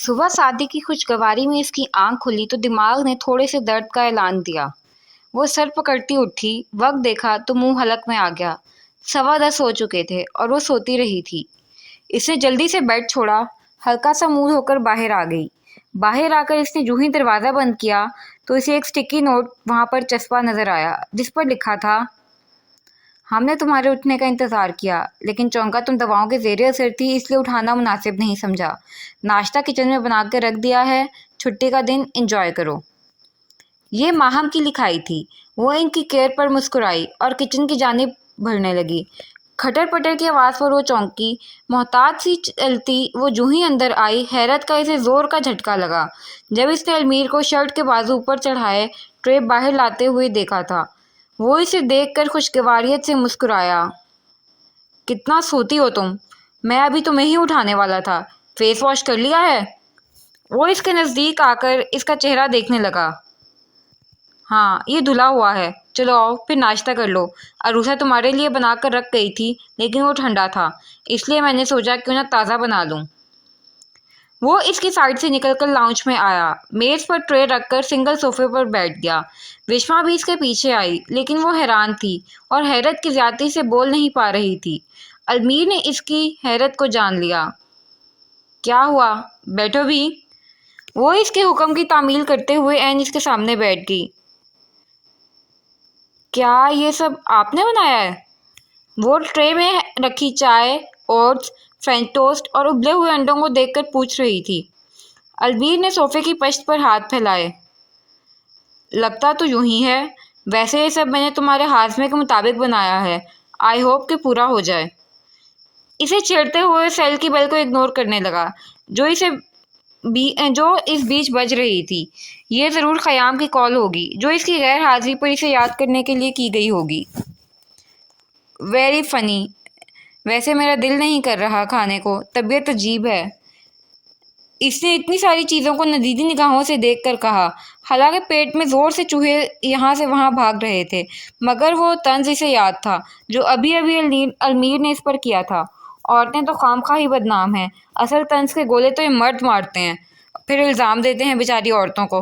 सुबह शादी की खुशगवारी में इसकी आंख खुली तो दिमाग ने थोड़े से दर्द का ऐलान दिया। वो सर पकड़ती उठी, वक्त देखा तो मुंह हलक में आ गया। 10:15 हो चुके थे और वो सोती रही थी। इसने जल्दी से बेड छोड़ा, हल्का सा मुंह धोकर बाहर आ गई। बाहर आकर इसने जूं ही दरवाज़ा बंद किया तो इसे एक स्टिकी नोट वहां पर चस्पा नजर आया, जिस पर लिखा था, हमने तुम्हारे उठने का इंतज़ार किया, लेकिन चौंका तुम दवाओं के ज़ेरे असर थी, इसलिए उठाना मुनासिब नहीं समझा। नाश्ता किचन में बना के रख दिया है, छुट्टी का दिन एंजॉय करो। ये माहम की लिखाई थी। वो इनकी केयर पर मुस्कुराई और किचन की जानिब बढ़ने लगी। खटर पटर की आवाज़ पर वो चौंकी। मोहताज सी चलती वो जूं ही अंदर आई, हैरत का इसे ज़ोर का झटका लगा जब इसने अलमीर को शर्ट के बाजू ऊपर चढ़ाए ट्रे बाहर लाते हुए देखा था। वो इसे देखकर खुशगवारियत से मुस्कुराया। कितना सोती हो तुम, मैं अभी तुम्हें ही उठाने वाला था। फेस वॉश कर लिया है? वो इसके नज़दीक आकर इसका चेहरा देखने लगा। हाँ, ये धुला हुआ है। चलो आओ फिर नाश्ता कर लो। अरूसा तुम्हारे लिए बना कर रख गई थी, लेकिन वो ठंडा था, इसलिए मैंने सोचा क्यों ना ताज़ा बना लूँ। वो इसकी साइड से निकलकर लाउंज में आया, मेज़ पर ट्रे रखकर सिंगल सोफे पर बैठ गया। विश्वा भी इसके पीछे आई, लेकिन वो हैरान थी और हैरत की ज्यादती से बोल नहीं पा रही थी। अलमीर ने इसकी हैरत को जान लिया। क्या हुआ, बैठो भी। वो इसके हुक्म की तामील करते हुए ऐन इसके सामने बैठ गई। क्या ये सब आपने बनाया है? वो ट्रे में रखी चाय, ओट्स, फ्रेंच टोस्ट और उबले हुए अंडों को देखकर पूछ रही थी। अलमीर ने सोफे की पश्त पर हाथ फैलाए। लगता तो यूं ही है। वैसे ये सब मैंने तुम्हारे हाजमे के मुताबिक बनाया है। आई होप कि पूरा हो जाए। इसे छेड़ते हुए सेल की बेल को इग्नोर करने लगा, जो इस बीच बज रही थी। ये ज़रूर ख़याम की कॉल होगी, जो इसकी गैर हाजिरी पर इसे याद करने के लिए की गई होगी। Very funny. वैसे मेरा दिल नहीं कर रहा खाने को, तबीयत अजीब है। इसने इतनी सारी चीज़ों को नदीदी निगाहों से देखकर कहा। हालांकि पेट में ज़ोर से चूहे यहाँ से वहाँ भाग रहे थे, मगर वो तंज इसे याद था जो अभी अभी अलमीर ने इस पर किया था। औरतें तो खामखा ही बदनाम हैं। असल तंज के गोले तो ये मर्द मारते हैं, फिर इल्ज़ाम देते हैं बेचारी औरतों को।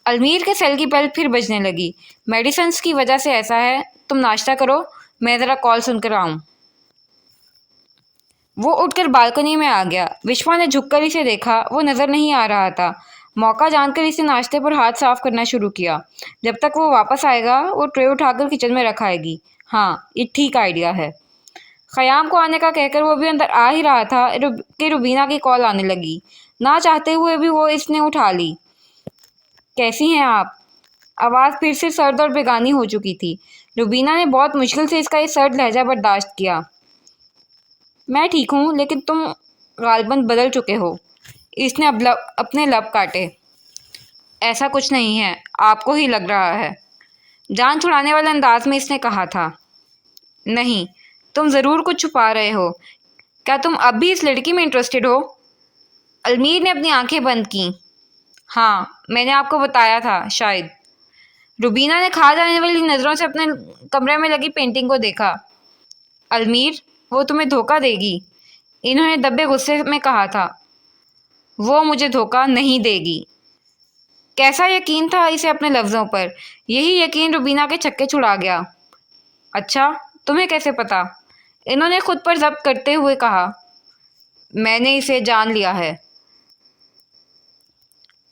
अलमीर के सेल की बेल फिर बजने लगी। मेडिसिन की वजह से ऐसा है। तुम नाश्ता करो, मैं ज़रा कॉल सुनकर आऊँ। वो उठकर बालकनी में आ गया। विश्वा ने झुककर इसे देखा, वो नजर नहीं आ रहा था। मौका जानकर इसे नाश्ते पर हाथ साफ करना शुरू किया। जब तक वो वापस आएगा वो ट्रे उठाकर किचन में रख आएगी। हाँ, ये ठीक आइडिया है। ख़याम को आने का कहकर वो भी अंदर आ ही रहा था कि रुबीना की कॉल आने लगी। ना चाहते हुए भी वो इसने उठा ली। कैसी हैं आप? आवाज़ फिर से सर्द और बेगानी हो चुकी थी। रुबीना ने बहुत मुश्किल से इसका ये सर्द लहजा बर्दाश्त किया। मैं ठीक हूँ, लेकिन तुम गालबन बदल चुके हो। इसने अपने लब काटे। ऐसा कुछ नहीं है, आपको ही लग रहा है। जान छुड़ाने वाले अंदाज में इसने कहा था। नहीं, तुम ज़रूर कुछ छुपा रहे हो। क्या तुम अब भी इस लड़की में इंटरेस्टेड हो? अलमीर ने अपनी आंखें बंद की। हाँ, मैंने आपको बताया था शायद। रुबीना ने खा जाने वाली नज़रों से अपने कमरे में लगी पेंटिंग को देखा। अलमीर, वो तुम्हें धोखा देगी, इन्होंने दबे गुस्से में कहा था। वो मुझे धोखा नहीं देगी। कैसा यकीन था इसे अपने लफ्ज़ों पर। यही यकीन रुबीना के छक्के छुड़ा गया। अच्छा, तुम्हें कैसे पता? इन्होंने खुद पर जब्त करते हुए कहा। मैंने इसे जान लिया है।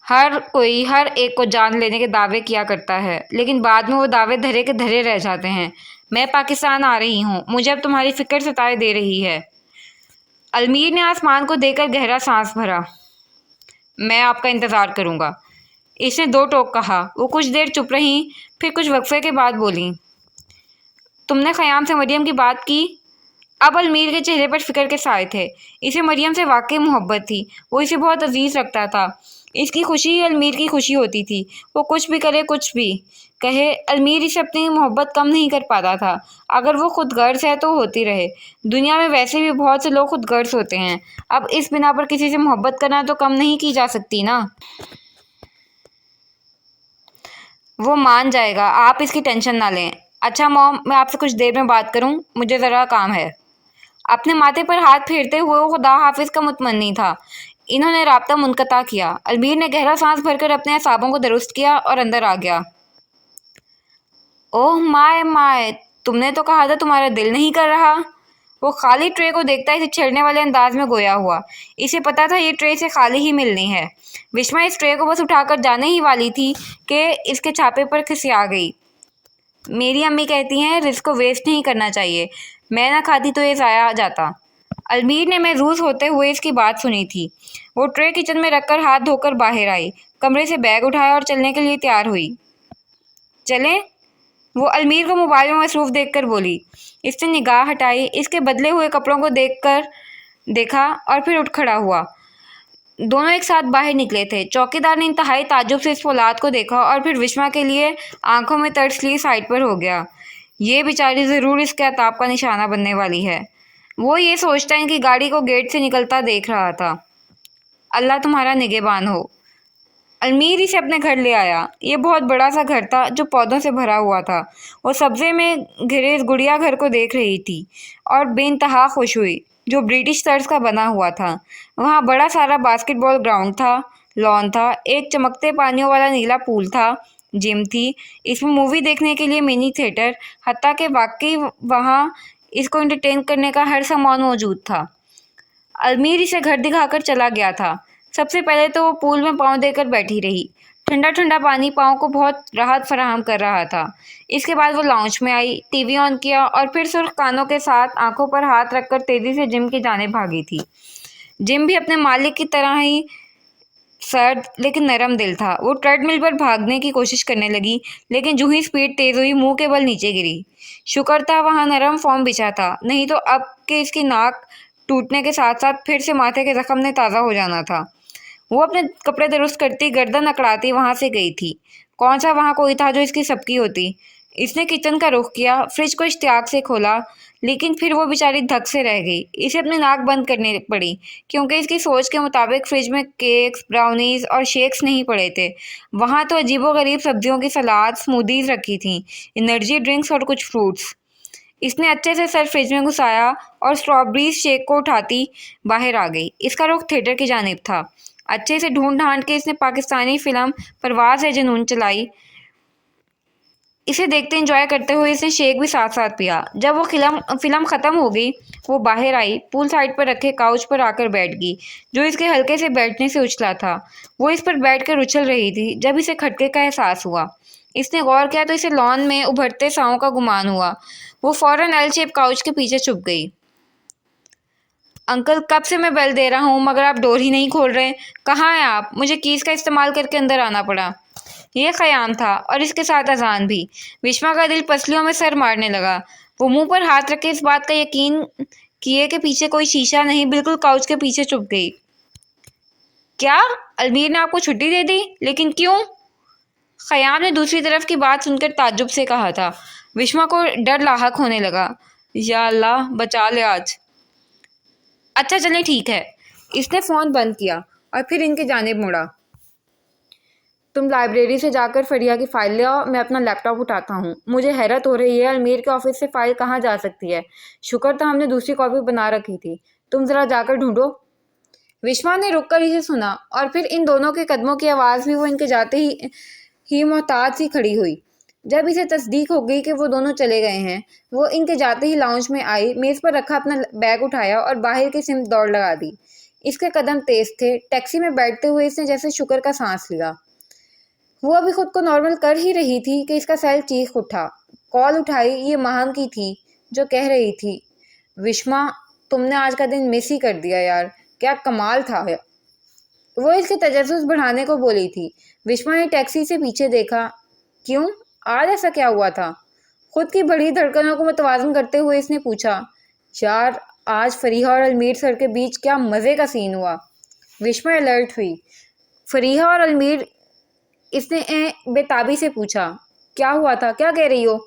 हर कोई हर एक को जान लेने के दावे किया करता है, लेकिन बाद में वो दावे धरे के धरे रह जाते हैं। मैं पाकिस्तान आ रही हूँ, मुझे अब तुम्हारी फिक्र सताए दे रही है। अलमीर ने आसमान को देखकर गहरा सांस भरा। मैं आपका इंतज़ार करूँगा, इसने दो टोक कहा। वो कुछ देर चुप रहीं, फिर कुछ वक्फे के बाद बोली। तुमने ख़याम से मरियम की बात की? अब अलमीर के चेहरे पर फिक्र के साए थे। इसे मरियम से वाकई मोहब्बत थी। वो इसे बहुत अजीज रखता था। इसकी खुशी ही अलमीर की खुशी होती थी। वो कुछ भी करे, कुछ भी कहे, अलमीर इसे अपनी मोहब्बत कम नहीं कर पाता था। अगर वो खुद गर्ज है तो होती रहे। दुनिया में वैसे भी बहुत से लोग खुद गर्ज होते हैं। अब इस बिना पर किसी से मोहब्बत करना तो कम नहीं की जा सकती ना। वो मान जाएगा, आप इसकी टेंशन ना लें। अच्छा मॉम, मैं आपसे कुछ देर में बात करूं, मुझे ज़रा काम है। अपने माथे पर हाथ फेरते हुए वो खुदा हाफिज का मुतमन्नी था। انہوں نے رابطہ منقطع کیا۔ المیر نے گہرا سانس بھر کر اپنے اعصابوں کو درست کیا اور اندر آ گیا۔ اوہ مائے مائے، تم نے تو کہا تھا تمہارا دل نہیں کر رہا۔ وہ خالی ٹرے کو دیکھتا اسے چھیڑنے والے انداز میں گویا ہوا۔ اسے پتا تھا یہ ٹرے سے خالی ہی ملنی ہے۔ وشما اس ٹرے کو بس اٹھا کر جانے ہی والی تھی کہ اس کے چھاپے پر کھسیا گئی۔ میری امی کہتی ہیں رزق کو ویسٹ نہیں کرنا چاہیے، میں نہ کھاتی تو یہ ضائع جاتا۔ المیر نے محظوظ ہوتے ہوئے اس کی بات سنی تھی۔ وہ ٹرے کچن میں رکھ کر ہاتھ دھو کر باہر آئی، کمرے سے بیگ اٹھایا اور چلنے کے لیے تیار ہوئی۔ چلیں؟ وہ المیر کو موبائل میں مصروف دیکھ کر بولی۔ اس نے نگاہ ہٹائی، اس کے بدلے ہوئے کپڑوں کو دیکھا اور پھر اٹھ کھڑا ہوا۔ دونوں ایک ساتھ باہر نکلے تھے۔ چوکیدار نے انتہائی تعجب سے اس فولاد کو دیکھا اور پھر وشما کے لیے آنکھوں میں ترس لی سائڈ پر ہو گیا۔ یہ بیچاری ضرور اس کے عطاب کا نشانہ بننے والی ہے۔ وہ یہ سوچتا ان کی گاڑی کو گیٹ سے نکلتا دیکھ رہا تھا۔ اللہ تمہارا نگہبان ہو۔ المیر اسے اپنے گھر لے آیا۔ یہ بہت بڑا سا گھر تھا جو پودوں سے بھرا ہوا تھا۔ وہ سبزے میں گھرے اس گڑیا گھر کو دیکھ رہی تھی اور بے انتہا خوش ہوئی، جو برٹش طرز کا بنا ہوا تھا۔ وہاں بڑا سارا باسکٹ بال گراؤنڈ تھا، لان تھا، ایک چمکتے پانیوں والا نیلا پول تھا، جم تھی، اس میں مووی دیکھنے کے لیے منی تھیٹر، حتیٰ کہ واقعی وہاں اس کو انٹرٹین کرنے کا ہر سامان موجود تھا۔ المیر اسے گھر دکھا کر چلا گیا تھا۔ سب سے پہلے تو وہ پول میں پاؤں دے کر بیٹھی رہی۔ ٹھنڈا ٹھنڈا پانی پاؤں کو بہت راحت فراہم کر رہا تھا۔ اس کے بعد وہ لاؤنج میں آئی، ٹی وی آن کیا اور پھر سرخ کانوں کے ساتھ آنکھوں پر ہاتھ رکھ کر تیزی سے جم کی جانب بھاگی تھی۔ جم بھی اپنے مالک کی طرح ہی سرد لیکن نرم دل تھا۔ وہ ٹریڈ مل پر بھاگنے کی کوشش کرنے لگی، لیکن جو ہی سپیڈ تیز ہوئی منہ کے بل نیچے گری۔ شکر تھا وہاں نرم فوم بچھا تھا، نہیں تو اب کہ اس کی ناک ٹوٹنے کے ساتھ ساتھ پھر سے ماتھے کے زخم نے تازہ ہو جانا تھا۔ وہ اپنے کپڑے درست کرتی، گردن اکڑاتی وہاں سے گئی تھی۔ کون سا وہاں کوئی تھا جو اس کی سب کی ہوتی؟ اس نے کچن کا رخ کیا، فریج کو اشتیاق سے کھولا، لیکن پھر وہ بیچاری دھک سے رہ گئی۔ اسے اپنی ناک بند کرنی پڑی، کیونکہ اس کی سوچ کے مطابق فریج میں کیکس، براؤنیز اور شیکس نہیں پڑے تھے۔ وہاں تو عجیب و غریب سبزیوں کی سلاد، سمودیز رکھی تھیں، انرجی ڈرنکس اور کچھ فروٹس۔ اس نے اچھے سے سر فریج میں گھسایا اور اسٹرابریز شیک کو اٹھاتی باہر آ گئی۔ اس کا رخ تھیٹر کی جانب تھا۔ اچھے سے ڈھونڈ ڈھانڈ کے اس نے پاکستانی فلم پرواز ہے جنون چلائی۔ اسے دیکھتے انجوائے کرتے ہوئے اس نے شیک بھی ساتھ ساتھ پیا۔ جب وہ فلم ختم ہو گئی، وہ باہر آئی، پول سائڈ پر رکھے کاؤچ پر آ کر بیٹھ گئی، جو اس کے ہلکے سے بیٹھنے سے اچھلا تھا۔ وہ اس پر بیٹھ کر اچھل رہی تھی جب اسے کھٹکے کا احساس ہوا۔ اس نے غور کیا تو اسے لان میں ابھرتے ساؤں کا گمان ہوا۔ وہ فوراً ایل شیپ کاؤچ کے پیچھے چھپ گئی۔ انکل، کب سے میں بیل دے رہا ہوں مگر آپ ڈور ہی نہیں کھول رہے۔ کہاں ہیں آپ؟ مجھے کیز کا استعمال کر کے اندر آنا پڑا۔ یہ خیام تھا اور اس کے ساتھ اذان بھی۔ وشما کا دل پسلیوں میں سر مارنے لگا۔ وہ منہ پر ہاتھ رکھ کے اس بات کا یقین کیے کہ پیچھے کوئی شیشہ نہیں، بالکل کاؤچ کے پیچھے چھپ گئی۔ کیا المیر نے آپ کو چھٹی دے دی؟ لیکن کیوں؟ خیام نے دوسری طرف کی بات سن کر تعجب سے کہا تھا۔ وشما کو ڈر لاحق ہونے لگا۔ یا اللہ بچا لے آج۔ اچھا چلیں ٹھیک ہے۔ اس نے فون بند کیا اور پھر ان کی جانب مڑا۔ تم لائبریری سے جا کر فریہ کی فائل لے آؤ، میں اپنا لیپ ٹاپ اٹھاتا ہوں۔ مجھے حیرت ہو رہی ہے المیر کے آفس سے فائل کہاں جا سکتی ہے۔ شکر تھا ہم نے دوسری کاپی بنا رکھی تھی۔ تم ذرا جا کر ڈھونڈو۔ وشما نے رک کر اسے سنا اور پھر ان دونوں کے قدموں کی آواز بھی وہ ان کے جاتے ہی محتاط سی کھڑی ہوئی۔ جب اسے تصدیق ہو گئی کہ وہ دونوں چلے گئے ہیں، وہ ان کے جاتے ہی لاؤنج میں آئی، میز پر رکھا اپنا بیگ اٹھایا اور باہر کی سمت دوڑ لگا دی۔ اس کے قدم تیز تھے۔ ٹیکسی میں بیٹھتے ہوئے اس نے جیسے شکر کا سانس لیا۔ وہ ابھی خود کو نارمل کر ہی رہی تھی کہ اس کا سیل چیخ اٹھا۔ کال اٹھائی، یہ مہم کی تھی جو کہہ رہی تھی، وشما تم نے آج کا دن مس ہی کر دیا یار، کیا کمال تھا۔ وہ اس کے تجسس بڑھانے کو بولی تھی۔ وشما نے ٹیکسی سے پیچھے دیکھا۔ کیوں؟ آج ایسا کیا ہوا تھا؟ خود کی بڑی دھڑکنوں کو متوازن کرتے ہوئے اس نے پوچھا۔ یار آج فریحہ اور المیر سر کے بیچ کیا مزے کا سین ہوا۔ وشما الرٹ ہوئی۔ فریحہ اور المیر؟ اس نے بے تابی سے پوچھا۔ کیا ہوا تھا؟ کیا کہہ رہی ہو؟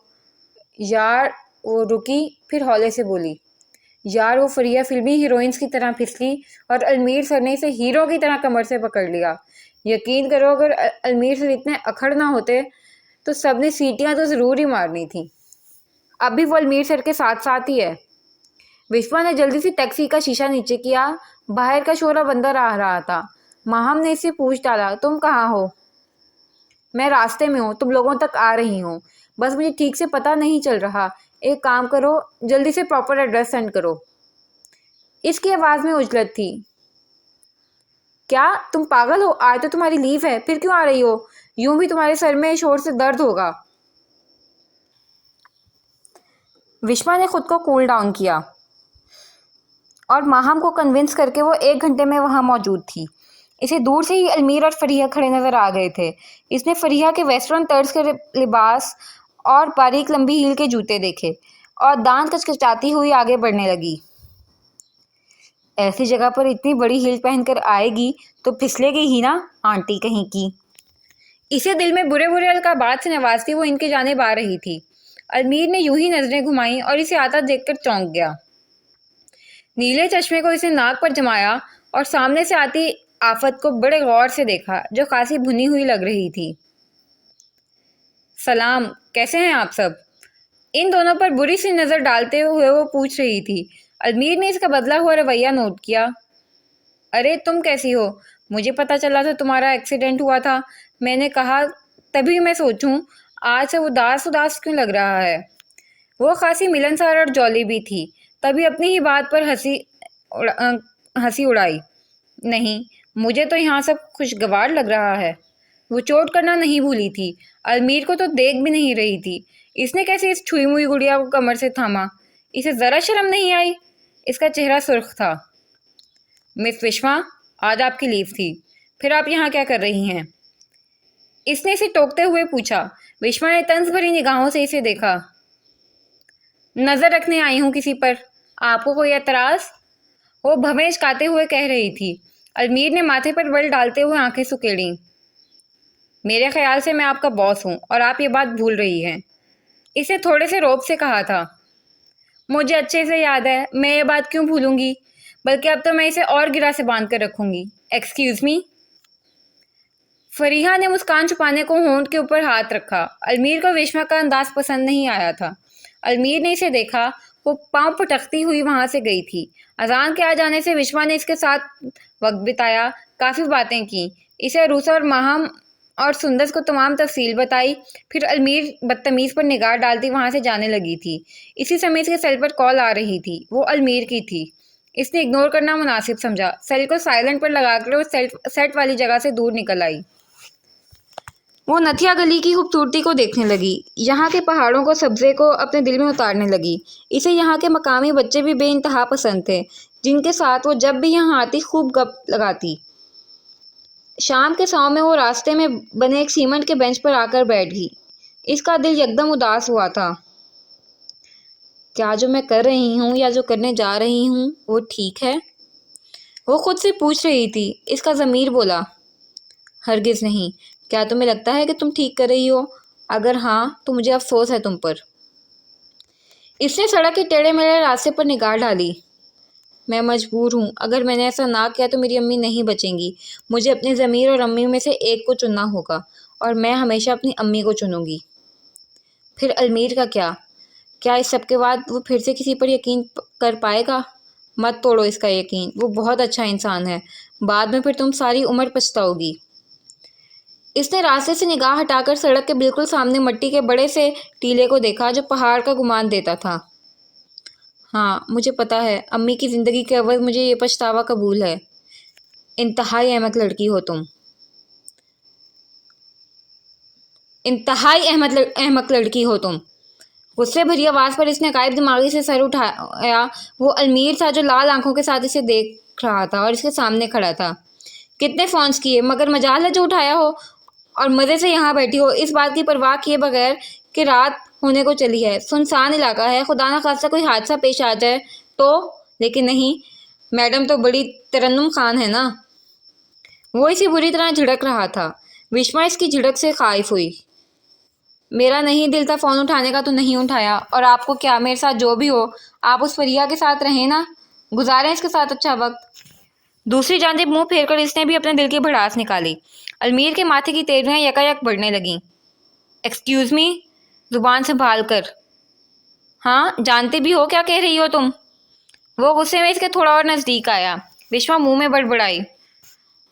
یار وہ رکی، پھر ہولے سے بولی۔ یار وہ فریحہ فلمی ہیروئنز کی طرح پھسلی اور المیر سر نے اسے ہیرو کی طرح کمر سے پکڑ لیا۔ یقین کرو اگر المیر سر اتنے اکھڑ نہ ہوتے تو سب نے سیٹیاں تو ضرور ہی مارنی تھیں۔ اب بھی وہ المیر سر کے ساتھ ساتھ ہی ہے۔ विश्वा ने जल्दी से टैक्सी का शीशा नीचे किया। बाहर का शोर अब अंदर आ रहा था। माहम ने इससे पूछ डाला, तुम कहाँ हो? मैं रास्ते में हूँ, तुम लोगों तक आ रही हूँ, बस मुझे ठीक से पता नहीं चल रहा। एक काम करो, जल्दी से प्रॉपर एड्रेस सेंड करो। इसकी आवाज़ में उजलत थी। क्या तुम पागल हो? आज तो तुम्हारी लीव है, फिर क्यों आ रही हो? यूं भी तुम्हारे सर में शोर से दर्द होगा। विश्वा ने खुद को कूल डाउन किया और माहम को कन्विंस करके वो 1 घंटे में वहाँ मौजूद थी। इसे दूर से ही अलमीर और फरीहा खड़े नजर आ गए थे। इसने फरीहा के वेस्टर्न तर्ज के लिबास और बारीक लंबी हील के जूते देखे और दांत कचकचाती हुई आगे बढ़ने लगी। ऐसी जगह पर इतनी बड़ी हील पहनकर आएगी तो फिसलेगी ही ना, आंटी कहीं की। इसे दिल में बुरे बुरे अलकाबात से नवाजती वो इनके जानिब आ रही थी। अलमीर ने यूं ही नजरें घुमाई और इसे आता देखकर चौंक गया। नीले चश्मे को इसने नाक पर जमाया और सामने से आती आफत को बड़े गौर से देखा, जो खासी भुनी हुई लग रही थी। सलाम, कैसे हैं आप सब? इन दोनों पर बुरी सी नजर डालते हुए वो पूछ रही थी। अलमीर ने इसका बदला हुआ रवैया नोट किया। अरे तुम कैसी हो? मुझे पता चला था तुम्हारा एक्सीडेंट हुआ था। मैंने कहा तभी मैं सोचूं आज से उदास उदास क्यों लग रहा है। वो खासी मिलनसार और जॉली भी थी। तभी अपनी ही बात पर हंसी उड़ाई। नहीं, मुझे तो यहाँ सब खुशगवार लग रहा है। वो चोट करना नहीं भूली थी। अलमीर को तो देख भी नहीं रही थी। इसने कैसे इस छुई मुई गुड़िया को कमर से थामा? इसे जरा शर्म नहीं आई? इसका चेहरा सुर्ख था। मिस विश्वा, आज आपकी लीव थी, फिर आप यहाँ क्या कर रही हैं? इसने इसे टोकते हुए पूछा। विश्वा ने तंज भरी निगाहों से इसे देखा। नजर रखने आई हूँ किसी पर, आपको कोई एतराज? वो भवें इचकाते हुए कह रही थी। अलमीर ने माथे पर बल डालते हुए आंखें सुकेड़ी। मेरे ख्याल से मैं आपका बॉस हूँ और आप ये बात भूल रही हैं। इसे थोड़े से रौब से कहा था। मुझे अच्छे से याद है, मैं ये बात क्यों भूलूंगी, बल्कि अब तो मैं इसे और गिरा से बांध कर रखूंगी। Excuse me. फरीहा ने मुस्कान छुपाने को होंठ के ऊपर हाथ रखा। अलमीर को विश्वा का अंदाज पसंद नहीं आया था। अलमीर ने इसे देखा। वो पांव पटकती हुई वहां से गई थी। अजान के आ जाने से विश्वा ने इसके साथ वक्त बिताया, काफ़ी बातें की। इसे अरूसा और माहम और सुंदस को तमाम तफसील बताई। फिर अलमीर बदतमीज़ पर निगाह डालती वहां से जाने लगी थी। इसी समय इसके सेल पर कॉल आ रही थी। वो अलमीर की थी। इसने इग्नोर करना मुनासिब समझा। सेल को साइलेंट पर लगाकर वो सेट वाली जगह से दूर निकल आई। वो नथिया गली की खूबसूरती को देखने लगी। यहाँ के पहाड़ों को, सब्जे को अपने दिल में उतारने लगी। इसे यहाँ के मकामी बच्चे भी बेइंतहा पसंद थे, जिनके साथ वो जब भी यहाँ आती खूब गप लगाती। शाम के 100 में वो रास्ते में बने एक सीमेंट के बेंच पर आकर बैठ गई। इसका दिल एकदम उदास हुआ था। क्या जो मैं कर रही हूँ या जो करने जा रही हूँ वो ठीक है? वो खुद से पूछ रही थी। इसका ज़मीर बोला, हरगिज़ नहीं। क्या तुम्हें लगता है कि तुम ठीक कर रही हो? अगर हाँ तो मुझे अफसोस है तुम पर। इसने सड़क के टेढ़े मेढ़े रास्ते पर निगाह डाली। मैं मजबूर हूँ। अगर मैंने ऐसा ना किया तो मेरी अम्मी नहीं बचेंगी। मुझे अपने ज़मीर और अम्मी में से एक को चुनना होगा और मैं हमेशा अपनी अम्मी को चुनूंगी। फिर अलमीर का क्या? क्या इस सब के बाद वो फिर से किसी पर यकीन कर पाएगा? मत तोड़ो इसका यकीन। वो बहुत अच्छा इंसान है। बाद में फिर तुम सारी उम्र पछताओगी। इसने रास्ते से निगाह हटाकर सड़क के बिल्कुल सामने मिट्टी के बड़े से टीले को देखा, जो पहाड़ का गुमान देता था। हाँ, मुझे पता है, अम्मी की ज़िंदगी के अवध मुझे ये पछतावा कबूल है। इंतहाई अहमक लड़की हो तुम। गुस्से भरी आवाज़ पर इसने गायब दिमागी से सर उठाया। वो अलमीर था जो लाल आंखों के साथ इसे देख रहा था और इसके सामने खड़ा था। कितने फ़ोन्स किए, मगर मजाल है जो उठाया हो और मज़े से यहाँ बैठी हो, इस बात की परवाह किए बगैर कि रात होने को चली है, सुनसान इलाका है, खुदा ना खास्ता कोई हादसा पेश आ जाए तो। लेकिन नहीं, मैडम तो बड़ी तरन्नुम खान है ना। वो इसे बुरी तरह झिड़क रहा था। विश्वा इसकी झिड़क से खाइफ हुई। मेरा नहीं दिल था फ़ोन उठाने का तो नहीं उठाया। और आपको क्या, मेरे साथ जो भी हो, आप उस फरिया के साथ रहें ना, गुजारें इसके साथ अच्छा वक्त। दूसरी जानिब मुंह फेरकर इसने भी अपने दिल की भड़ास निकाली। अलमीर के माथे की तेवरियां यकायक बढ़ने लगीं। एक्सक्यूज़ मी, जुबान संभाल कर। हाँ, जानते भी हो क्या कह रही हो तुम? वो गुस्से में इसके थोड़ा और नज़दीक आया। विश्वा मुंह में बड़बड़ाई,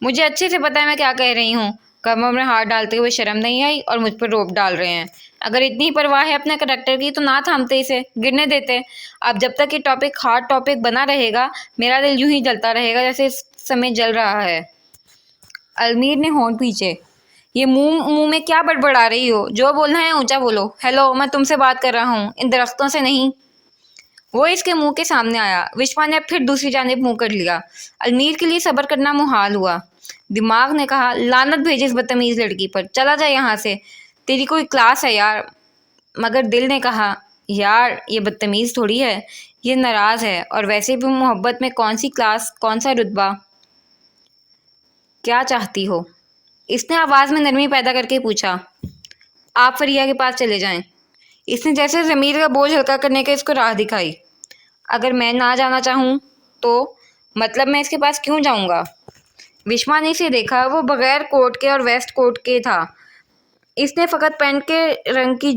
मुझे अच्छे से पता है मैं क्या कह रही हूँ। कमर में हाथ डालते हुए शर्म नहीं आई और मुझ पर रोब डाल रहे हैं। अगर इतनी ही परवाह है अपने करेक्टर की तो ना थामते इसे, गिरने देते। अब जब तक ये टॉपिक हॉट टॉपिक बना रहेगा मेरा दिल यूं ही जलता रहेगा जैसे इस समय जल रहा है। अलमीर ने होंठ खींचे, ये मुंह मुंह में क्या बड़बड़ा रही हो? जो बोलना है ऊंचा बोलो। हेलो, मैं तुमसे बात कर रहा हूँ, इन दरख्तों से नहीं। वो इसके मुंह के सामने आया। विश्वा ने अब फिर दूसरी जानिब मुंह कर लिया। अलमीर के लिए सब्र करना मुहाल हुआ। दिमाग ने कहा, लानत भेजे इस बदतमीज लड़की पर, चला जा यहाँ से, तेरी कोई क्लास है यार। मगर दिल ने कहा, यार ये बदतमीज थोड़ी है, ये नाराज है, और वैसे भी मोहब्बत में कौन सी क्लास, कौन सा रुतबा। क्या चाहती हो? इसने आवाज़ में नरमी पैदा करके पूछा। आप फरिया के पास चले जाएं। इसने जैसे ज़मीर का बोझ हल्का करने का इसको राह दिखाई। अगर मैं ना जाना चाहूँ तो मतलब मैं इसके पास क्यों जाऊँगा? विश्वा ने इसे देखा। वो बगैर कोट के और वेस्ट कोट के था। इसने फ़कत पैंट के रंग की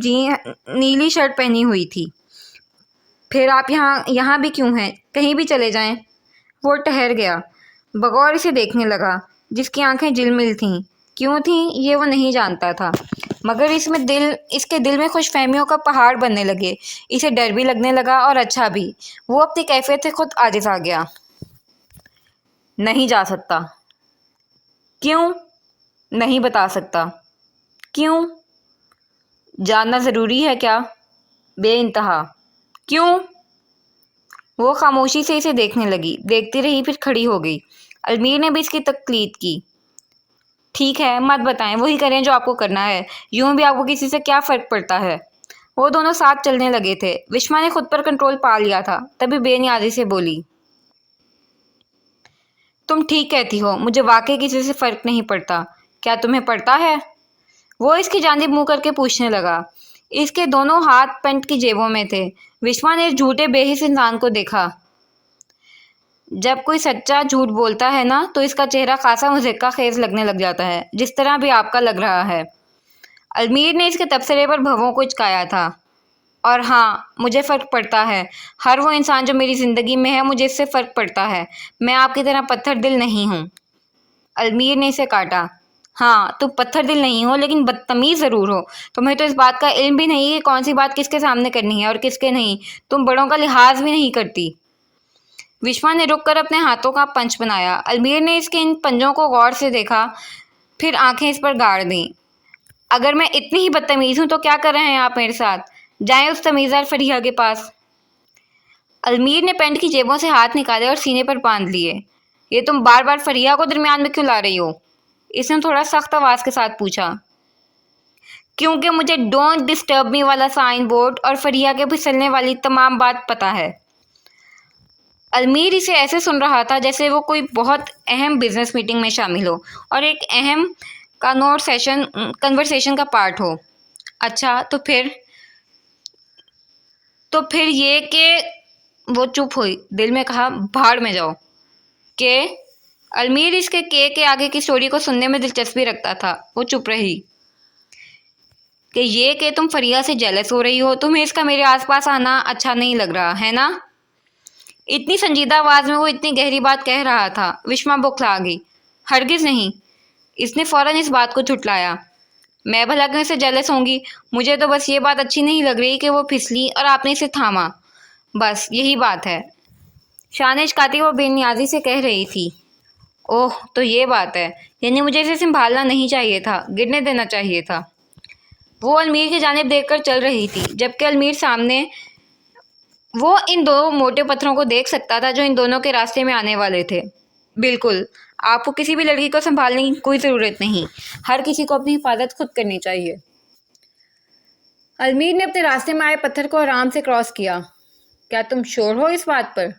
नीली शर्ट पहनी हुई थी। फिर आप यहाँ भी क्यों हैं? कहीं भी चले जाएं। वो ठहर गया, बगौर इसे देखने लगा, जिसकी आंखें झिलमिल थीं। क्यों थीं ये वो नहीं जानता था, मगर इसके दिल में खुशफहमियों का पहाड़ बनने लगे। इसे डर भी लगने लगा और अच्छा भी। वो अपनी कैफियत से खुद आजिज़ आ गया। नहीं जा सकता। क्यों? नहीं बता सकता। क्यों? जानना ज़रूरी है क्या? बेइंतहा। क्यों? वो खामोशी से इसे देखने लगी, देखती रही, फिर खड़ी हो गई। अलमीर ने भी इसकी तकलीद की। ठीक है, मत बताएं, वही करें जो आपको करना है। यूं भी आपको किसी से क्या फ़र्क पड़ता है। वो दोनों साथ चलने लगे थे। विश्वा ने खुद पर कंट्रोल पा लिया था, तभी बेनियाजी से बोली, तुम ठीक कहती हो, मुझे वाकई किसी से फ़र्क नहीं पड़ता। क्या तुम्हें पड़ता है? वो इसकी जानिब मुँह करके पूछने लगा। इसके दोनों हाथ पैंट की जेबों में थे। विश्वा ने इस झूठे बेहिस इंसान को देखा। जब कोई सच्चा झूठ बोलता है ना तो इसका चेहरा खासा मुज़क्का खेज लगने लग जाता है, जिस तरह भी आपका लग रहा है। अलमीर ने इसके तबसरे पर भवों को इचकाया था। और हाँ, मुझे फ़र्क पड़ता है। हर वो इंसान जो मेरी ज़िंदगी में है, मुझे इससे फ़र्क पड़ता है। मैं आपकी तरह पत्थर दिल नहीं हूँ। अलमीर ने इसे काटा। हाँ, तुम पत्थर दिल नहीं हो, लेकिन बदतमीज़ ज़रूर हो। तुम्हें तो इस बात का इल्म भी नहीं कि कौन सी बात किसके सामने करनी है और किसके नहीं। तुम बड़ों का लिहाज भी नहीं करती। विश्वा ने रुक कर अपने हाथों का पंच बनाया। अलमीर ने इसके इन पंजों को गौर से देखा, फिर आंखें इस पर गाड़ दीं। अगर मैं इतनी ही बदतमीज़ हूँ तो क्या कर रहे हैं आप मेरे साथ? जाएं उस तमीज़दार फरिया के पास। अलमीर ने पैंट की जेबों से हाथ निकाले और सीने पर बांध लिए। ये तुम बार बार फरिया को दरमियान में क्यों ला रही हो? इसने थोड़ा सख्त आवाज़ के साथ पूछा। क्योंकि मुझे डोंट डिस्टर्ब मी वाला साइन बोर्ड और फरिया के फिसलने वाली तमाम बात पता है। अलमीर इसे ऐसे सुन रहा था जैसे वो कोई बहुत अहम बिजनेस मीटिंग में शामिल हो और एक अहम कन्वर्सेशन का पार्ट हो। अच्छा, तो फिर ये कि वो चुप हुई। दिल में कहा, भाड़ में जाओ। के अलमीर इसके के आगे की स्टोरी को सुनने में दिलचस्पी रखता था। वो चुप रही। कि ये कि तुम फरिया से जेलस हो रही हो, तुम्हें इसका मेरे आसपास आना अच्छा नहीं लग रहा है ना? इतनी संजीदा आवाज़ में वो इतनी गहरी बात कह रहा था। विश्वा बौखला गई। हरगिज़ नहीं। इसने फ़ौरन इस बात को झुठलाया। मैं भला क्यों से जेलस होंगी? मुझे तो बस ये बात अच्छी नहीं लग रही कि वो फिसली और आपने इसे थामा। बस यही बात है। शानिश काती वो बेनियाजी से कह रही थी। ओह, तो ये बात है। यानी मुझे इसे संभालना नहीं चाहिए था, गिरने देना चाहिए था। वो अलमीर की जानिब देखकर चल रही थी, जबकि अलमीर सामने वो इन दो मोटे पत्थरों को देख सकता था जो इन दोनों के रास्ते में आने वाले थे। बिल्कुल, आपको किसी भी लड़की को संभालने की कोई ज़रूरत नहीं। हर किसी को अपनी हिफाजत खुद करनी चाहिए। अलमीर ने अपने रास्ते में आए पत्थर को आराम से क्रॉस किया। क्या तुम श्योर हो इस बात पर?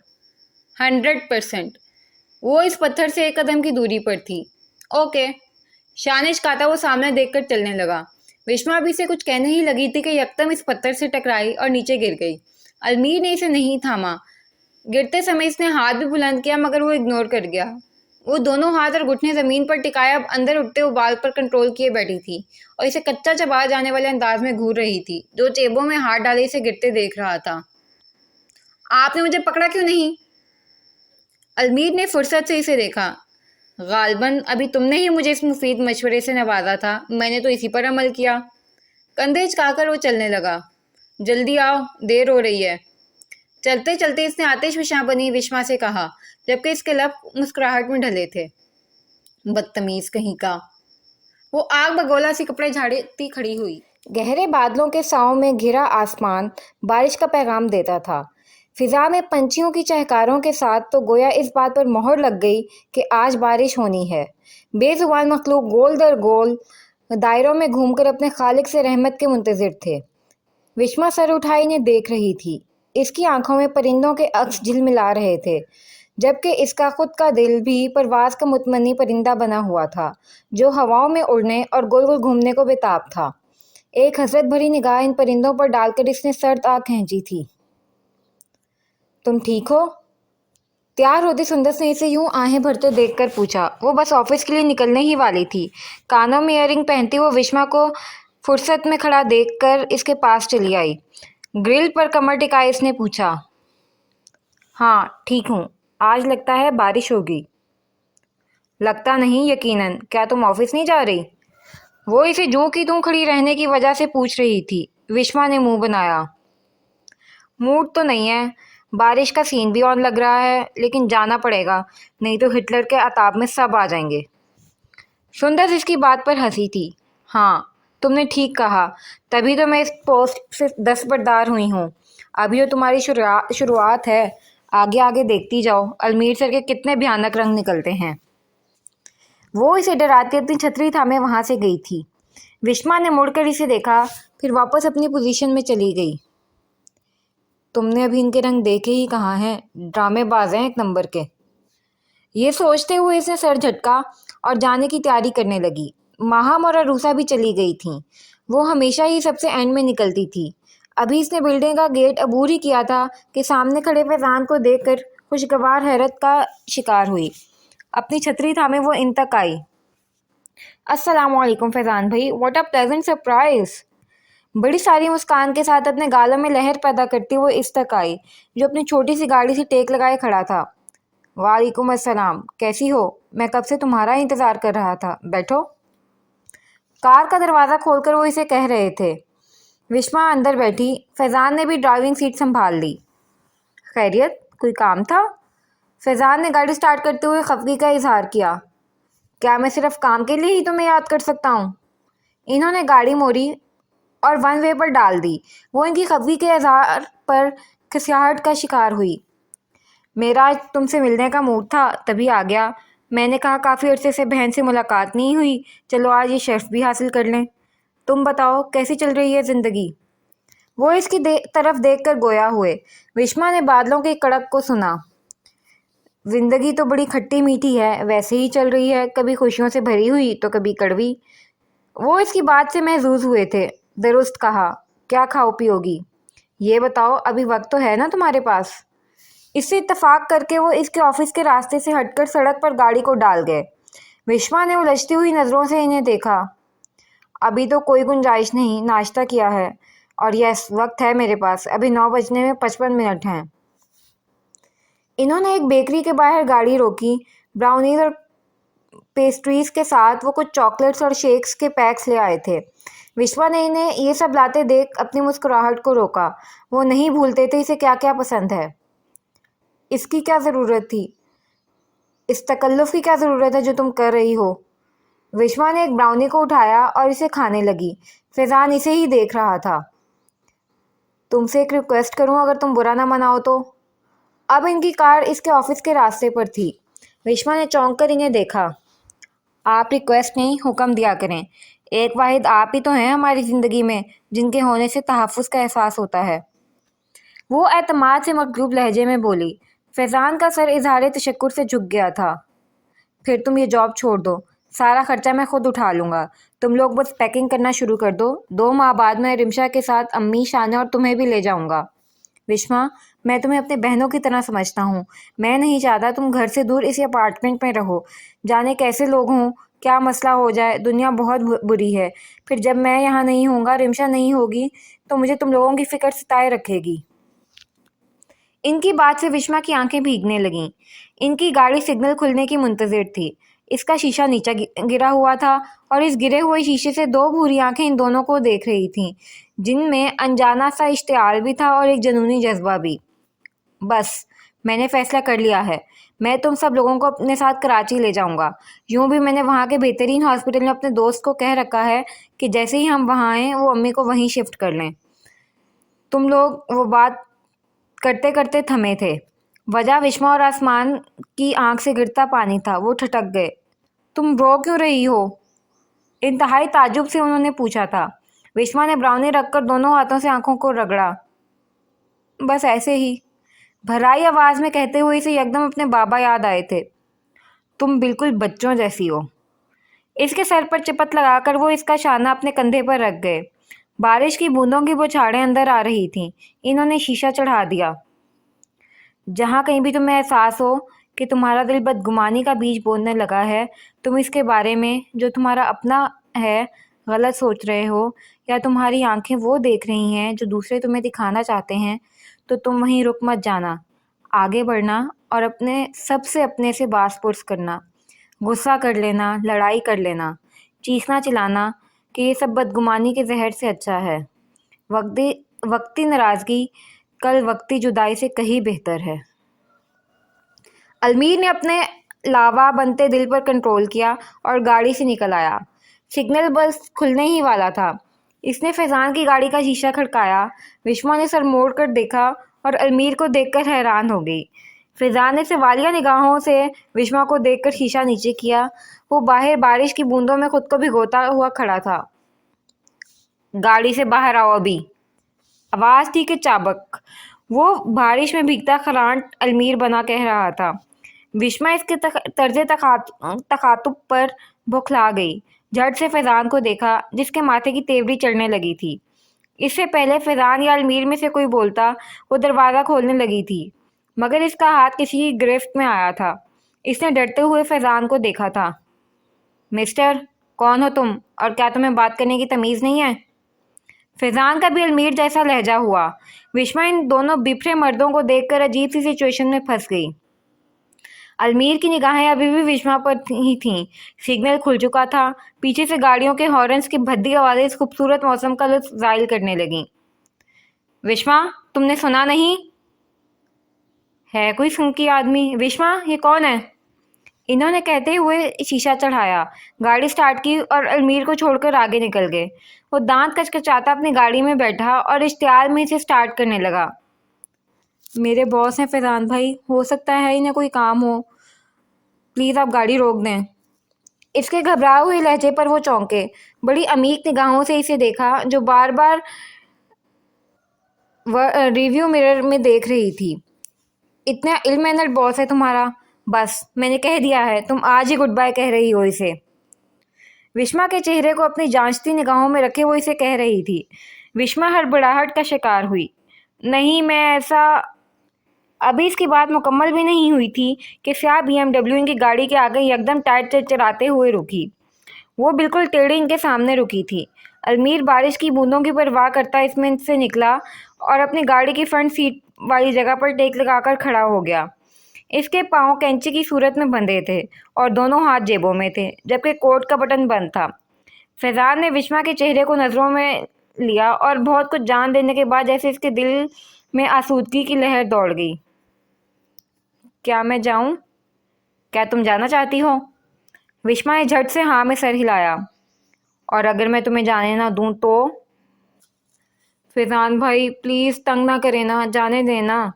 100%। वो इस पत्थर से एक कदम की दूरी पर थी। ओके। शानिश काता वो सामने देखकर चलने लगा। विश्वा भी से कुछ कहने ही लगी थी कि यकदम इस पत्थर से टकराई और नीचे गिर गई। अलमीर ने इसे नहीं थामा। गिरते समय इसने हाथ भी बुलंद किया, मगर वो इग्नोर कर गया। वो दोनों हाथ और घुटने ज़मीन पर टिकाए अब अंदर उठते उबाल पर कंट्रोल किए बैठी थी और इसे कच्चा चबा जाने वाले अंदाज में घूर रही थी। जो जेबों में हाथ डाले इसे गिरते देख रहा था। आपने मुझे पकड़ा क्यों नहीं? अलमीर ने फुर्सत से इसे देखा। गालबन अभी तुमने ही मुझे इस मुफीद मशवरे से नवाजा था, मैंने तो इसी पर अमल किया। कंधे हिचकाकर वो चलने लगा। जल्दी आओ, देर हो रही है। चलते चलते इसने आतिश फिशां बनी विश्वा से कहा, जबकि इसके लब मुस्कुराहट में ढले थे। बदतमीज कहीं का। वो आग बगोला सी कपड़े झाड़ती खड़ी हुई। गहरे बादलों के साओं में घिरा आसमान बारिश का पैगाम देता था। फिजा में पंछियों की चहकारों के साथ तो गोया इस बात पर मोहर लग गई कि आज बारिश होनी है। बेजुबान मखलूक गोल दर गोल दायरों में घूमकर अपने खालिक से रहमत के मुंतजिर थे। विश्वा सर उठाई इन्हें देख रही थी। इसकी आंखों में परिंदों के अक्स झिलमिला रहे थे, जबकि इसका खुद का दिल भी परवाज का मुतमन्नी परिंदा बना हुआ था, जो हवाओं में उड़ने और गोल गोल घूमने को बेताब था। एक हसरत भरी निगाह इन परिंदों पर डालकर इसने सर्द आग खींची थी। तुम ठीक हो? तैयार होते सुंदर ने इसे यूं आहें भरते देखकर पूछा। वो बस ऑफिस के लिए निकलने ही वाली थी। कानों में ईयरिंग पहनती वो विश्वा को फुर्सत में खड़ा देखकर इसके पास चली आई। ग्रिल पर कमर टिकाए इसने पूछा, हाँ ठीक हूँ, आज लगता है बारिश होगी। लगता नहीं, यकीनन। क्या तुम ऑफिस नहीं जा रही? वो इसे जूं की तूं खड़ी रहने की वजह से पूछ रही थी। विश्वा ने मुंह बनाया। मूड तो नहीं है, बारिश का सीन भी ऑन लग रहा है, लेकिन जाना पड़ेगा, नहीं तो हिटलर के अताब में सब आ जाएंगे। सुंदर इसकी बात पर हंसी थी। हाँ, तुमने ठीक कहा, तभी तो मैं इस पोस्ट से दस्तबरदार हुई हूँ। अभी तो तुम्हारी शुरुआत है, आगे आगे देखती जाओ, अलमीर सर के कितने भयानक रंग निकलते हैं। वो इसे डराती अपनी छतरी थामे वहां से गई थी। विश्वा ने मुड़कर इसे देखा, फिर वापस अपनी पोजीशन में चली गई। तुमने अभी इनके रंग देखे ही कहाँ हैं, ड्रामेबाज हैं एक नंबर के। ये सोचते हुए इसने सर झटका और जाने की तैयारी करने लगी। माहम और अरूसा भी चली गई थीं। वो हमेशा ही सबसे एंड में निकलती थी। अभी इसने बिल्डिंग का गेट अबूर ही किया था कि सामने खड़े फैजान को देखकर खुशगवार हैरत का शिकार हुई। अपनी छतरी थामे वो इन तक आई। अस्सलामुअलैकुम फैजान भाई, व्हाट अ प्लेजेंट सरप्राइज। बड़ी सारी मुस्कान के साथ अपने गालों में लहर पैदा करती वो इस तक आई, जो अपनी छोटी सी गाड़ी से टेक लगाए खड़ा था। वालेकुम अस्सलाम, कैसी हो? मैं कब से तुम्हारा इंतज़ार कर रहा था, बैठो। कार का दरवाज़ा खोलकर वो इसे कह रहे थे। विश्वा अंदर बैठी। फैज़ान ने भी ड्राइविंग सीट संभाल ली। खैरियत, कोई काम था? फैज़ान ने गाड़ी स्टार्ट करते हुए खफगी का इजहार किया। क्या मैं सिर्फ काम के लिए ही तुम्हें याद कर सकता हूँ? इन्होंने गाड़ी मोड़ी और वन वे पर डाल दी। वो इनकी खफगी के इजहार पर खिसियाहट का शिकार हुई। मेरा आज तुमसे मिलने का मूड था, तभी आ गया। मैंने कहा काफ़ी अरसे से बहन से मुलाकात नहीं हुई, चलो आज ये शर्फ भी हासिल कर लें। तुम बताओ कैसी चल रही है ज़िंदगी? वो इसकी तरफ देखकर गोया हुए। विश्वा ने बादलों के कड़क को सुना। ज़िंदगी तो बड़ी खट्टी मीठी है, वैसे ही चल रही है, कभी खुशियों से भरी हुई तो कभी कड़वी। वो इसकी बात से महजूज हुए थे। दुरुस्त कहा, क्या खाओ पियोगी? ये बताओ, अभी वक्त तो है ना तुम्हारे पास? इससे इत्तेफाक करके वो इसके ऑफिस के रास्ते से हटकर सड़क पर गाड़ी को डाल गए। विश्वा ने उलझती हुई नज़रों से इन्हें देखा। अभी तो कोई गुंजाइश नहीं, नाश्ता किया है, और यस वक्त है मेरे पास, अभी 9 बजने में 55 मिनट हैं। इन्होंने एक बेकरी के बाहर गाड़ी रोकी। ब्राउनीज और पेस्ट्रीज के साथ वो कुछ चॉकलेट्स और शेक्स के पैक्स ले आए थे। विश्वा ने इन्हें ये सब लाते देख अपनी मुस्कुराहट को रोका। वो नहीं भूलते थे इसे क्या क्या पसंद है। इसकी क्या ज़रूरत थी? इस तकल्लुफ़ की क्या ज़रूरत है जो तुम कर रही हो? विश्वा ने एक ब्राउनी को उठाया और इसे खाने लगी। फैज़ान इसे ही देख रहा था। तुमसे एक रिक्वेस्ट करूं, अगर तुम बुरा ना मनाओ तो? अब इनकी कार इसके ऑफिस के रास्ते पर थी। विश्वा ने चौंक कर इन्हें देखा। आप रिक्वेस्ट नहीं, हुक्म दिया करें। एक वाहिद आप ही तो हैं हमारी ज़िंदगी में जिनके होने से तहफ़्फ़ुज़ का एहसास होता है। वो एतमाद से मकलूब लहजे में बोली। फैज़ान का सर इजहार तशक्कुर से झुक गया था। फिर तुम ये जॉब छोड़ दो, सारा खर्चा मैं खुद उठा लूँगा। तुम लोग बस पैकिंग करना शुरू कर दो। 2 माह बाद मैं रिमशा के साथ अम्मी, शाना और तुम्हें भी ले जाऊँगा। विश्वा, मैं तुम्हें अपने बहनों की तरह समझता हूँ। मैं नहीं चाहता तुम घर से दूर इसी अपार्टमेंट में रहो। जाने कैसे लोग हों, क्या मसला हो जाए, दुनिया बहुत बुरी है। फिर जब मैं यहाँ नहीं होऊंगा, रिमशा नहीं होगी, तो मुझे तुम लोगों की फ़िक्र सताए रखेगी। इनकी बात से विश्वा की आंखें भीगने लगीं। इनकी गाड़ी सिग्नल खुलने की मुंतजिर थी। इसका शीशा नीचे गिरा हुआ था और इस गिरे हुए शीशे से दो भूरी आंखें इन दोनों को देख रही थीं, जिनमें अनजाना सा इश्तियाल भी था और एक जुनूनी जज्बा भी। बस, मैंने फैसला कर लिया है। मैं तुम सब लोगों को अपने साथ कराची ले जाऊंगा। यूं भी मैंने वहाँ के बेहतरीन हॉस्पिटल में अपने दोस्त को कह रखा है कि जैसे ही हम वहाँ आएँ वो अम्मी को वहीं शिफ्ट कर लें। तुम लोग वो बात करते करते थमे थे। वजह विश्वा और आसमान की आंख से गिरता पानी था। वो ठटक गए। तुम रो क्यों रही हो? इंतहाई ताज्जुब से उन्होंने पूछा था। विश्वा ने ब्राउनी रखकर दोनों हाथों से आंखों को रगड़ा। बस ऐसे ही, भराई आवाज में कहते हुए इसे एकदम अपने बाबा याद आए थे। तुम बिल्कुल बच्चों जैसी हो। इसके सर पर चिपट लगाकर वो इसका शाना अपने कंधे पर रख गए। बारिश की बूंदों की बौछारें अंदर आ रही थीं। इन्होंने शीशा चढ़ा दिया। जहाँ कहीं भी तुम्हें एहसास हो कि तुम्हारा दिल बदगुमानी का बीज बोने लगा है, तुम इसके बारे में जो तुम्हारा अपना है गलत सोच रहे हो, या तुम्हारी आंखें वो देख रही हैं जो दूसरे तुम्हें दिखाना चाहते हैं, तो तुम वहीं रुक मत जाना। आगे बढ़ना और अपने से बास पुरस करना, गुस्सा कर लेना, लड़ाई कर लेना, चीखना चिल्लाना कि ये सब बदगुमानी के जहर से अच्छा है। वक्ती नाराज़गी कल वक्ती जुदाई से कहीं बेहतर है। अलमीर ने अपने लावा बनते दिल पर कंट्रोल किया और गाड़ी से निकल आया। सिग्नल बस खुलने ही वाला था। इसने फैजान की गाड़ी का शीशा खड़काया। विश्वा ने सर मोड़ कर देखा और अलमीर को देखकर हैरान हो गई। फैजान ने सवालिया निगाहों से विश्वा को देखकर शीशा नीचे किया। वो बाहर बारिश की बूंदों में खुद को भिगोता हुआ खड़ा था। गाड़ी से बाहर आओ अभी, आवाज़ थी कि चाबक। वो बारिश में भीगता खरांट अलमीर बना कह रहा था। विश्वा इसके तर्ज तखातुब पर बौखला गई। झट से फैजान को देखा, जिसके माथे की तेवरी चढ़ने लगी थी। इससे पहले फैजान या अलमीर में से कोई बोलता, वो दरवाज़ा खोलने लगी थी, मगर इसका हाथ किसी की गिरफ्त में आया था। इसने डरते हुए फैजान को देखा था। मिस्टर, कौन हो तुम, और क्या तुम्हें बात करने की तमीज़ नहीं है? फैजान का भी अलमीर जैसा लहजा हुआ। विश्वा इन दोनों बिफरे मर्दों को देखकर अजीब सी सिचुएशन में फंस गई। अलमीर की निगाहें अभी भी विश्वा पर ही थीं। सिग्नल खुल चुका था। पीछे से गाड़ियों के हॉर्न्स की भद्दी आवाज़ें इस खूबसूरत मौसम का लुत्फ ज़ाहिल करने लगीं। विश्वा, तुमने सुना नहीं? है कोई सूंकी आदमी। विश्वा, ये कौन है? इन्होंने कहते हुए शीशा चढ़ाया, गाड़ी स्टार्ट की और अलमीर को छोड़कर आगे निकल गए। वो दांत कचकचाता अपनी गाड़ी में बैठा और इश्तियाल में इसे स्टार्ट करने लगा। मेरे बॉस हैं फैजान भाई, हो सकता है इन्हें कोई काम हो, प्लीज़ आप गाड़ी रोक दें। इसके घबराए हुए लहजे पर वो चौंके। बड़ी अमीक निगाहों से इसे देखा, जो बार बार रिव्यू मिरर में देख रही थी। इतना इल मैनर्ड बॉस है तुम्हारा। बस, मैंने कह दिया है, तुम आज ही गुड बाय कह रही हो इसे। विश्वा के चेहरे को अपनी जांचती निगाहों में रखे वो इसे कह रही थी। विश्वा हड़बड़ाहट का शिकार हुई। नहीं, मैं ऐसा। अभी इसकी बात मुकम्मल भी नहीं हुई थी कि स्याह BMW इनकी गाड़ी के आगे एकदम टायर चरचराते हुए रुकी। वो बिल्कुल टेढ़ी इनके सामने रुकी थी। अलमीर बारिश की बूंदों की परवाह करता इसमें से निकला और अपनी गाड़ी की फ्रंट सीट वाली जगह पर टेक लगाकर खड़ा हो गया। इसके पाँव कैंची की सूरत में बंधे थे और दोनों हाथ जेबों में थे, जबकि कोट का बटन बंद था। फैजान ने विश्वा के चेहरे को नज़रों में लिया और बहुत कुछ जान देने के बाद जैसे इसके दिल में आसूदगी की लहर दौड़ गई। क्या मैं जाऊं? क्या तुम जाना चाहती हो? विश्वा ने झट से हाँ में सर हिलाया। और अगर मैं तुम्हें जाने ना दूं तो? फैजान भाई, प्लीज़ तंग ना करें ना, जाने देना।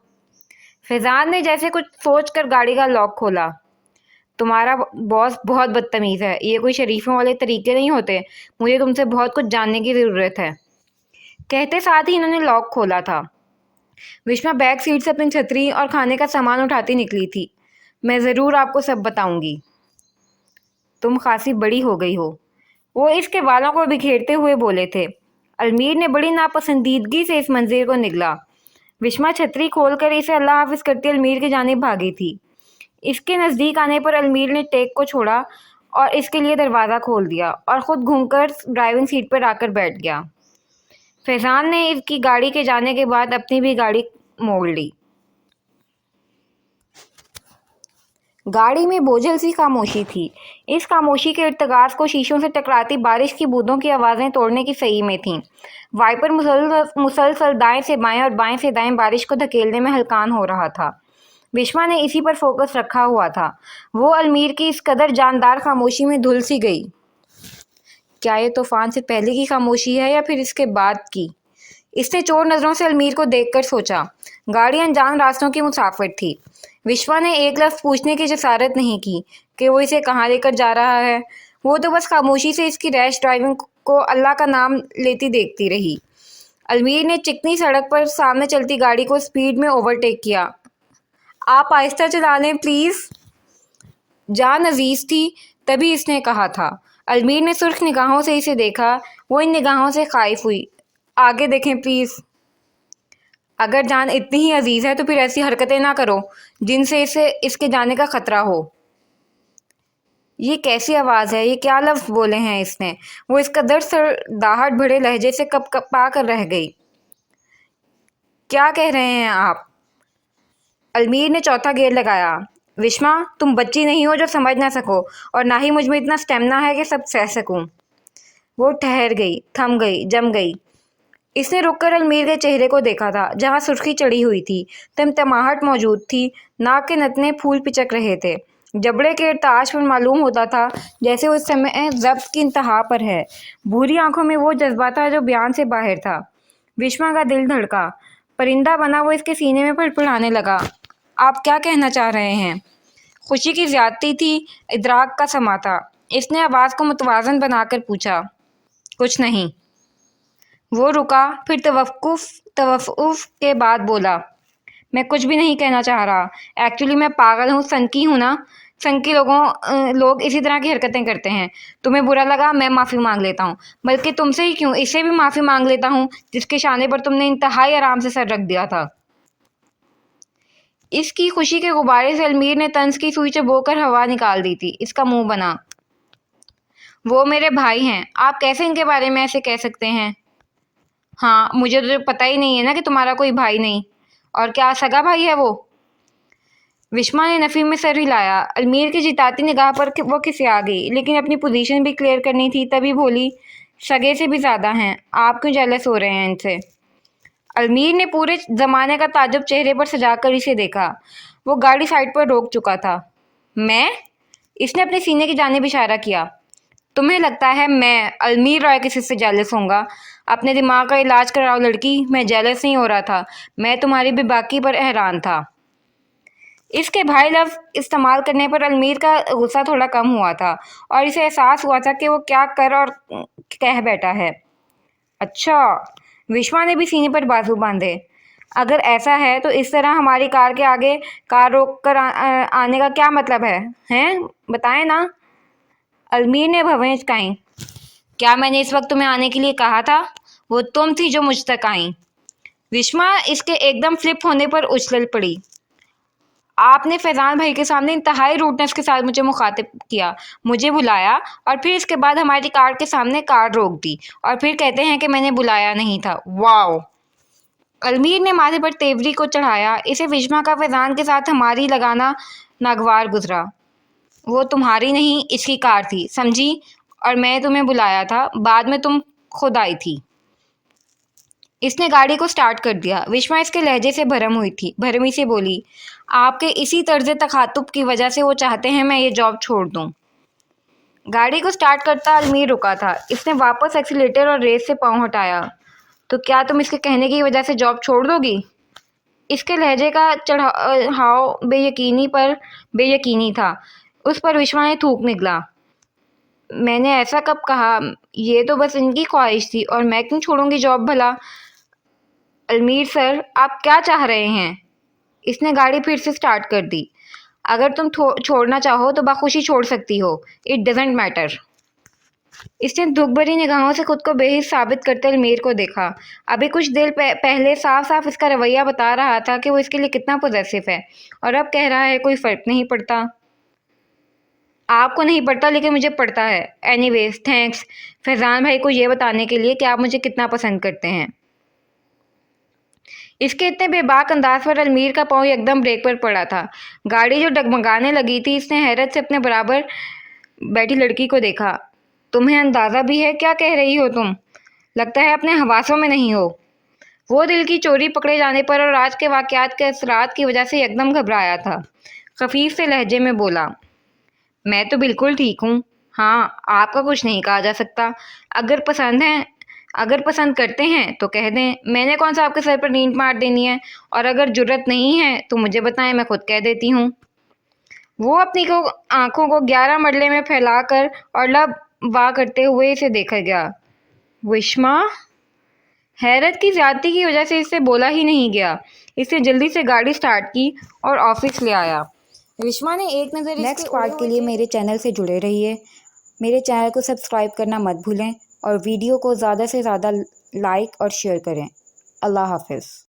फैजान ने जैसे कुछ सोच कर गाड़ी का लॉक खोला। तुम्हारा बॉस बहुत बदतमीज़ है। ये कोई शरीफों वाले तरीके नहीं होते। मुझे तुमसे बहुत कुछ जानने की ज़रूरत है। कहते साथ ही इन्होंने लॉक खोला था। विश्वा बैक सीट से अपनी छतरी और खाने का सामान उठाती निकली थी। मैं ज़रूर आपको सब बताऊंगी। तुम खासी बड़ी हो गई हो, वो इसके बालों को बिखेरते हुए बोले थे। अलमीर ने बड़ी नापसंदीदगी से इस मंजर को निगला। विश्वा छतरी खोलकर इसे अल्लाह हाफिज करती अलमीर की जानिब भागी थी। इसके नज़दीक आने पर अलमीर ने टेक को छोड़ा और इसके लिए दरवाज़ा खोल दिया और ख़ुद घूमकर ड्राइविंग सीट पर आकर बैठ गया। फैजान ने इसकी गाड़ी के जाने के बाद अपनी भी गाड़ी मोड़ ली। गाड़ी में बोझल सी खामोशी थी। इस खामोशी के इर्तिकाज़ को शीशों से टकराती बारिश की बूंदों की आवाज़ें तोड़ने की सही में थीं। वाइपर मुसलसल दाएं से बाएं और बाएं से दाएं बारिश को धकेलने में हलकान हो रहा था। विश्वा ने इसी पर फोकस रखा हुआ था। वो अलमीर की इस कदर जानदार खामोशी में धुल सी गई। क्या ये तूफान से पहले की खामोशी है या फिर इसके बाद की? इसने चोर नज़रों से अलमीर को देखकर सोचा। गाड़ी अनजान रास्तों की मुसाफिर थी। विश्वा ने एक लफ्ज़ पूछने की जसारत नहीं की कि वो इसे कहाँ लेकर जा रहा है। वो तो बस खामोशी से इसकी रैश ड्राइविंग को अल्लाह का नाम लेती देखती रही। अलमीर ने चिकनी सड़क पर सामने चलती गाड़ी को स्पीड में ओवरटेक किया। आप आहिस्ता चला लें प्लीज़। जान अजीज थी, तभी इसने कहा था। अलमीर ने सुर्ख निगाहों से इसे देखा। वो इन निगाहों से खाइफ हुई। आगे देखें प्लीज़। अगर जान इतनी ही अजीज है तो फिर ऐसी हरकतें ना करो जिनसे इसे इसके जाने का खतरा हो। ये कैसी आवाज़ है? ये क्या लफ्ज़ बोले हैं इसने? वो इस कदर सरदाहट भरे लहजे से कपकपा कर रह गई। क्या कह रहे हैं आप? अलमीर ने चौथा गेयर लगाया। विश्वा, तुम बच्ची नहीं हो जो समझ ना सको, और ना ही मुझ में इतना स्टेमिना है कि सब सह सकूं। वो ठहर गई, थम गई, जम गई। इसने रुककर अलमीर के चेहरे को देखा था, जहाँ सुर्खी चढ़ी हुई थी, टिमटिमाहट मौजूद थी, नाक के नथने फूल पिचक रहे थे। जबड़े के इर्ताश पर मालूम होता था जैसे उस समय ज़ब्त की इंतहा पर है। भूरी आंखों में वो जज्बा था जो बयान से बाहर था। विश्वा का दिल धड़का। परिंदा बना वो इसके सीने में फड़फड़ाने लगा। आप क्या कहना चाह रहे हैं? खुशी की ज़्यादती थी, इदराक का समा था। इसने आवाज़ को मुतवाज़न बनाकर पूछा। कुछ नहीं। वो रुका, फिर तवफ़्फ़ुफ़ के बाद बोला, मैं कुछ भी नहीं कहना चाह रहा। एक्चुअली मैं पागल हूँ, सनकी हूँ ना। सनकी लोग इसी तरह की हरकतें करते हैं। तुम्हें बुरा लगा, मैं माफ़ी मांग लेता हूँ। बल्कि तुमसे ही क्यों, इससे भी माफ़ी मांग लेता हूँ जिसके शाने पर तुमने इंतहाई आराम से सर रख दिया था। इसकी खुशी के गुब्बारे से अलमीर ने तंज की सुई चबोकर हवा निकाल दी थी। इसका मुंह बना। वो मेरे भाई हैं, आप कैसे इनके बारे में ऐसे कह सकते हैं? हाँ, मुझे तो पता ही नहीं है ना कि तुम्हारा कोई भाई नहीं। और क्या सगा भाई है वो? विश्वा ने नफ़ी में सर हिलाया। अलमीर की जिताती निगाह पर वो खिसिया गई, लेकिन अपनी पोजीशन भी क्लियर करनी थी, तभी बोली, सगे से भी ज़्यादा हैं। आप क्यों जेलस हो रहे हैं इनसे? अलमीर ने पूरे ज़माने का ताज्जुब चेहरे पर सजाकर इसे देखा। वो गाड़ी साइड पर रोक चुका था। मैं? इसने अपने सीने की जानिब इशारा किया। तुम्हें लगता है मैं अलमीर रॉय किसी से जेलस होऊंगा? अपने दिमाग का इलाज कराओ लड़की। मैं जेलस नहीं हो रहा था, मैं तुम्हारी बेबाकी पर हैरान था। इसके भाई लफ्ज़ इस्तेमाल करने पर अलमीर का गुस्सा थोड़ा कम हुआ था और इसे एहसास हुआ था कि वो क्या कर और कह बैठा है। अच्छा। विश्वा ने भी सीने पर बाजू बांधे। अगर ऐसा है तो इस तरह हमारी कार के आगे कार रोक कर आने का क्या मतलब है? हैं? बताएं ना। अलमीर ने भवें चकाई। क्या मैंने इस वक्त तुम्हें आने के लिए कहा था? वो तुम थी जो मुझ तक आई। विश्वा इसके एकदम फ्लिप होने पर उछल पड़ी। आपने फैज़ान भाई के सामने इंतहाई रूडनेस के साथ मुझे मुखातिब किया, मुझे बुलाया और फिर इसके बाद हमारी कार के सामने कार रोक दी और फिर कहते हैं कि मैंने बुलाया नहीं था। वाओ! अलमीर ने माथे पर तेवरी को चढ़ाया। इसे विश्वा का फैज़ान के साथ हमारी लगाना नागवार गुजरा। वो तुम्हारी नहीं, इसकी कार थी, समझी? और मैं तुम्हें बुलाया था, बाद में तुम खुद आई थी। इसने गाड़ी को स्टार्ट कर दिया। विश्वा इसके लहजे से भरमी से बोली, आपके इसी तर्ज तखातुब की वजह से वो चाहते हैं मैं ये जॉब छोड़ दूं। गाड़ी को स्टार्ट करता अलमीर रुका था। इसने वापस एक्सीलेटर और रेस से पाँव हटाया। तो क्या तुम इसके कहने की वजह से जॉब छोड़ दोगी? इसके लहजे का चढ़ाव बेयकीनी था। उस पर विश्वा ने थूक निकला। मैंने ऐसा कब कहा? ये तो बस इनकी ख्वाहिश थी और मैं क्यों छोड़ूंगी जॉब भला? अलमीर सर, आप क्या चाह रहे हैं? इसने गाड़ी फिर से स्टार्ट कर दी। अगर तुम छोड़ना चाहो तो बाखुशी छोड़ सकती हो। It doesn't matter. इसने दुख भरी निगाहों से खुद को बेहिस साबित करते अलमीर को देखा। अभी कुछ देर पहले साफ साफ इसका रवैया बता रहा था कि वो इसके लिए कितना पॉजेसिव है, और अब कह रहा है कोई फ़र्क नहीं पड़ता। आपको नहीं पड़ता लेकिन मुझे पड़ता है। एनीवेज थैंक्स फैज़ान भाई को ये बताने के लिए कि आप मुझे कितना पसंद करते हैं। اس کے اتنے بے باک انداز پر المیر کا پاؤں یکدم بریک پر پڑا تھا۔ گاڑی جو ڈگمگانے لگی تھی، اس نے حیرت سے اپنے برابر بیٹھی لڑکی کو دیکھا۔ تمہیں اندازہ بھی ہے کیا کہہ رہی ہو تم؟ لگتا ہے اپنے حواسوں میں نہیں ہو۔ وہ دل کی چوری پکڑے جانے پر اور آج کے واقعات کے اثرات کی وجہ سے یکدم گھبرایا تھا۔ خفیف سے لہجے میں بولا، میں تو بالکل ٹھیک ہوں۔ ہاں، آپ کا کچھ نہیں کہا جا سکتا۔ اگر پسند کرتے ہیں تو کہہ دیں، میں نے کون سا آپ کے سر پر نیند مار دینی ہے، اور اگر جرت نہیں ہے تو مجھے بتائیں، میں خود کہہ دیتی ہوں۔ وہ اپنی آنکھوں کو 11 مرلے میں پھیلا کر اور لب وا کرتے ہوئے اسے دیکھا گیا۔ وشما؟ حیرت کی زیادتی کی وجہ سے اس سے بولا ہی نہیں گیا۔ اس نے جلدی سے گاڑی سٹارٹ کی اور آفس لے آیا۔ رشما نے ایک نظر نیکسٹ پارٹ کے لیے میرے چینل سے جڑے رہیے۔ میرے چینل کو سبسکرائب کرنا مت بھولیں اور ویڈیو کو زیادہ سے زیادہ لائک اور شیئر کریں۔ اللہ حافظ۔